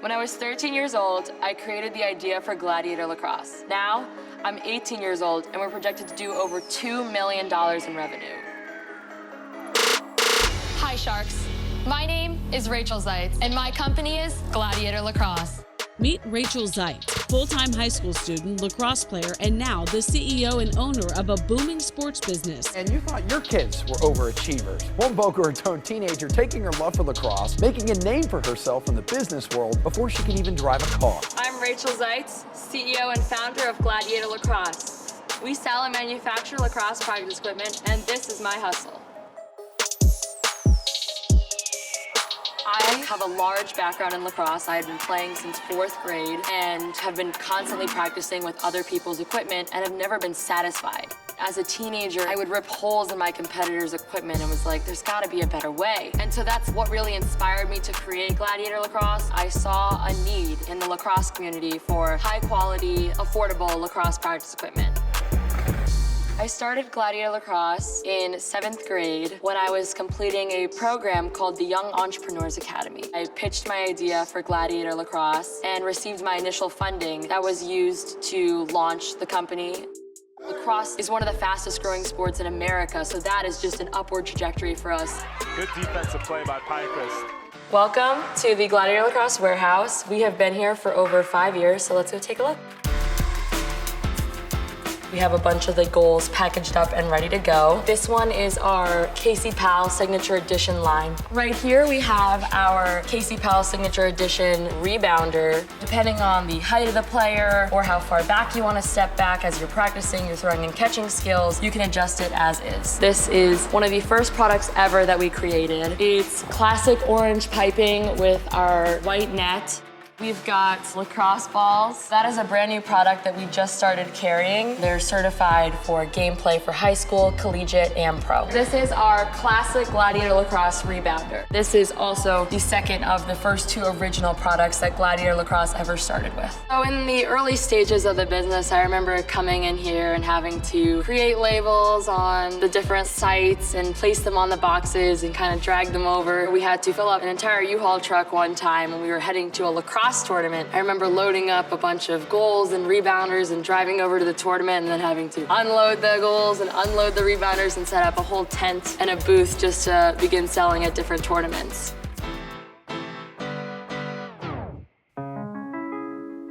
When I was 13 years old, I created the idea for Gladiator Lacrosse. Now, I'm 18 years old, and we're projected to do over $2 million in revenue. Hi, Sharks. My name is Rachel Zietz, and my company is Gladiator Lacrosse. Meet Rachel Zietz, full-time high school student, lacrosse player, and now the CEO and owner of a booming sports business. And you thought your kids were overachievers. One Boca Raton teenager taking her love for lacrosse, making a name for herself in the business world before she could even drive a car. I'm Rachel Zietz, CEO and founder of Gladiator Lacrosse. We sell and manufacture lacrosse practice equipment, and this is my hustle. I have a large background in lacrosse. I had been playing since 4th grade and have been constantly practicing with other people's equipment and have never been satisfied. As a teenager, I would rip holes in my competitors' equipment and was like, there's gotta be a better way. And so that's what really inspired me to create Gladiator Lacrosse. I saw a need in the lacrosse community for high quality, affordable lacrosse practice equipment. I started Gladiator Lacrosse in 7th grade when I was completing a program called the Young Entrepreneurs Academy. I pitched my idea for Gladiator Lacrosse and received my initial funding that was used to launch the company. Lacrosse is one of the fastest growing sports in America, so that is just an upward trajectory for us. Good defensive play by Pinecrest. Welcome to the Gladiator Lacrosse warehouse. We have been here for over 5 years, so let's go take a look. We have a bunch of the goals packaged up and ready to go. This one is our Casey Powell Signature Edition line. Right here we have our Casey Powell Signature Edition rebounder. Depending on the height of the player or how far back you want to step back as you're practicing your throwing and catching skills, you can adjust it as is. This is one of the first products ever that we created. It's classic orange piping with our white net. We've got lacrosse balls. That is a brand new product that we just started carrying. They're certified for gameplay for high school, collegiate, and pro. This is our classic Gladiator Lacrosse rebounder. This is also the second of the first 2 original products that Gladiator Lacrosse ever started with. So in the early stages of the business, I remember coming in here and having to create labels on the different sites and place them on the boxes and kind of drag them over. We had to fill up an entire U-Haul truck one time when we were heading to a lacrosse tournament. I remember loading up a bunch of goals and rebounders and driving over to the tournament and then having to unload the goals and unload the rebounders and set up a whole tent and a booth just to begin selling at different tournaments.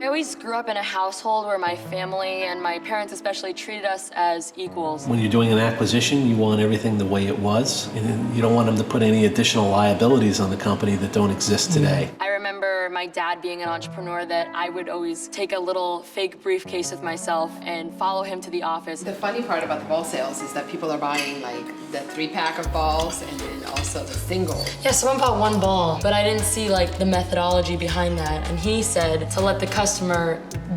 I always grew up in a household where my family and my parents especially treated us as equals. When you're doing an acquisition, you want everything the way it was, and you don't want them to put any additional liabilities on the company that don't exist today. I remember my dad being an entrepreneur that I would always take a little fake briefcase with myself and follow him to the office. The funny part about the ball sales is that people are buying like the 3-pack of balls and then also the single. Yeah, someone bought 1 ball, but I didn't see like the methodology behind that. And he said to let the customer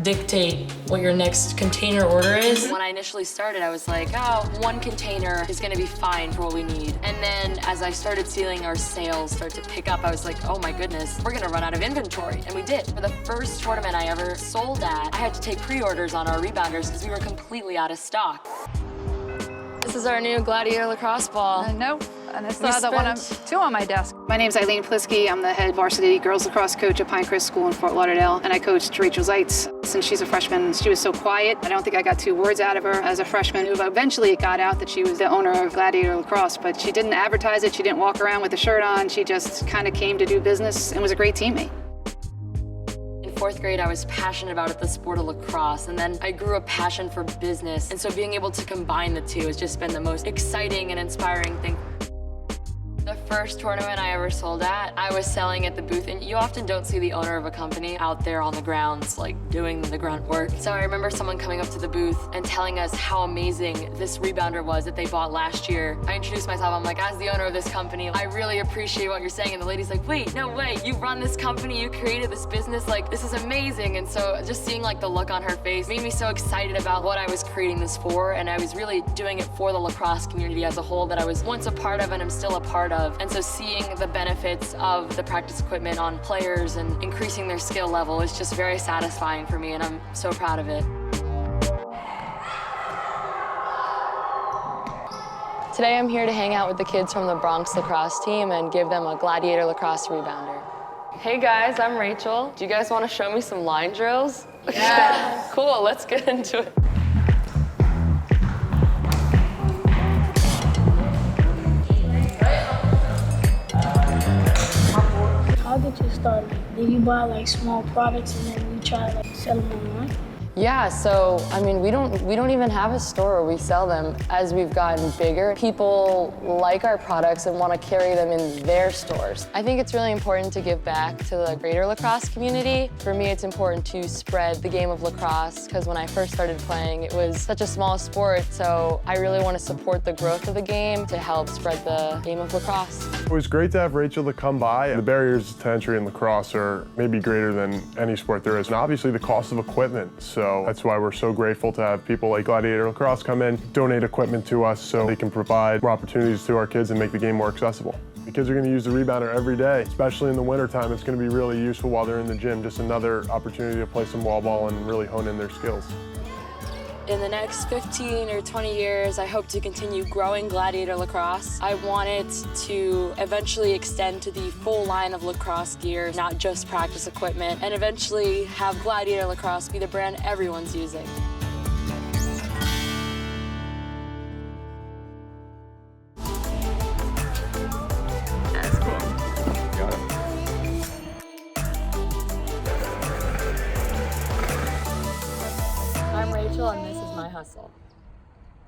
dictate what your next container order is. When I initially started, I was like, oh, 1 container is gonna be fine for what we need. And then as I started seeing our sales start to pick up, I was like, oh my goodness, we're gonna run out of inventory. And we did. For the first tournament I ever sold at, I had to take pre-orders on our rebounders because we were completely out of stock. This is our new Gladiator Lacrosse ball. No, and I still have that one 2 on my desk. My name's Eileen Plisky. I'm the head varsity girls lacrosse coach at Pinecrest School in Fort Lauderdale, and I coached Rachel Zietz. Since she's a freshman, she was so quiet. I don't think I got 2 words out of her as a freshman. Eventually, it got out that she was the owner of Gladiator Lacrosse, but she didn't advertise it. She didn't walk around with a shirt on. She just kind of came to do business and was a great teammate. In 4th grade, I was passionate about the sport of lacrosse, and then I grew a passion for business. And so being able to combine the 2 has just been the most exciting and inspiring thing. The first tournament I ever sold at, I was selling at the booth, and you often don't see the owner of a company out there on the grounds, like doing the grunt work. So I remember someone coming up to the booth and telling us how amazing this rebounder was that they bought last year. I introduced myself, I'm like, as the owner of this company, I really appreciate what you're saying. And the lady's like, wait, no way, you run this company, you created this business, like, this is amazing. And so just seeing like the look on her face made me so excited about what I was creating this for, and I was really doing it for the lacrosse community as a whole that I was once a part of and I'm still a part of. And so seeing the benefits of the practice equipment on players and increasing their skill level is just very satisfying for me, and I'm so proud of it. Today I'm here to hang out with the kids from the Bronx lacrosse team and give them a Gladiator Lacrosse rebounder. Hey guys, I'm Rachel. Do you guys want to show me some line drills? Yeah. Cool, let's get into it. How did you start? Did you buy like small products and then you try like sell them online? Yeah, so I mean, we don't even have a store where we sell them. As we've gotten bigger, people like our products and want to carry them in their stores. I think it's really important to give back to the greater lacrosse community. For me, it's important to spread the game of lacrosse because when I first started playing, it was such a small sport, so I really want to support the growth of the game to help spread the game of lacrosse. It was great to have Rachel to come by. The barriers to entry in lacrosse are maybe greater than any sport there is, and obviously the cost of equipment. So that's why we're so grateful to have people like Gladiator Lacrosse come in, donate equipment to us so they can provide more opportunities to our kids and make the game more accessible. The kids are going to use the rebounder every day, especially in the wintertime. It's going to be really useful while they're in the gym, just another opportunity to play some wall ball and really hone in their skills. In the next 15 or 20 years, I hope to continue growing Gladiator Lacrosse. I want it to eventually extend to the full line of lacrosse gear, not just practice equipment, and eventually have Gladiator Lacrosse be the brand everyone's using.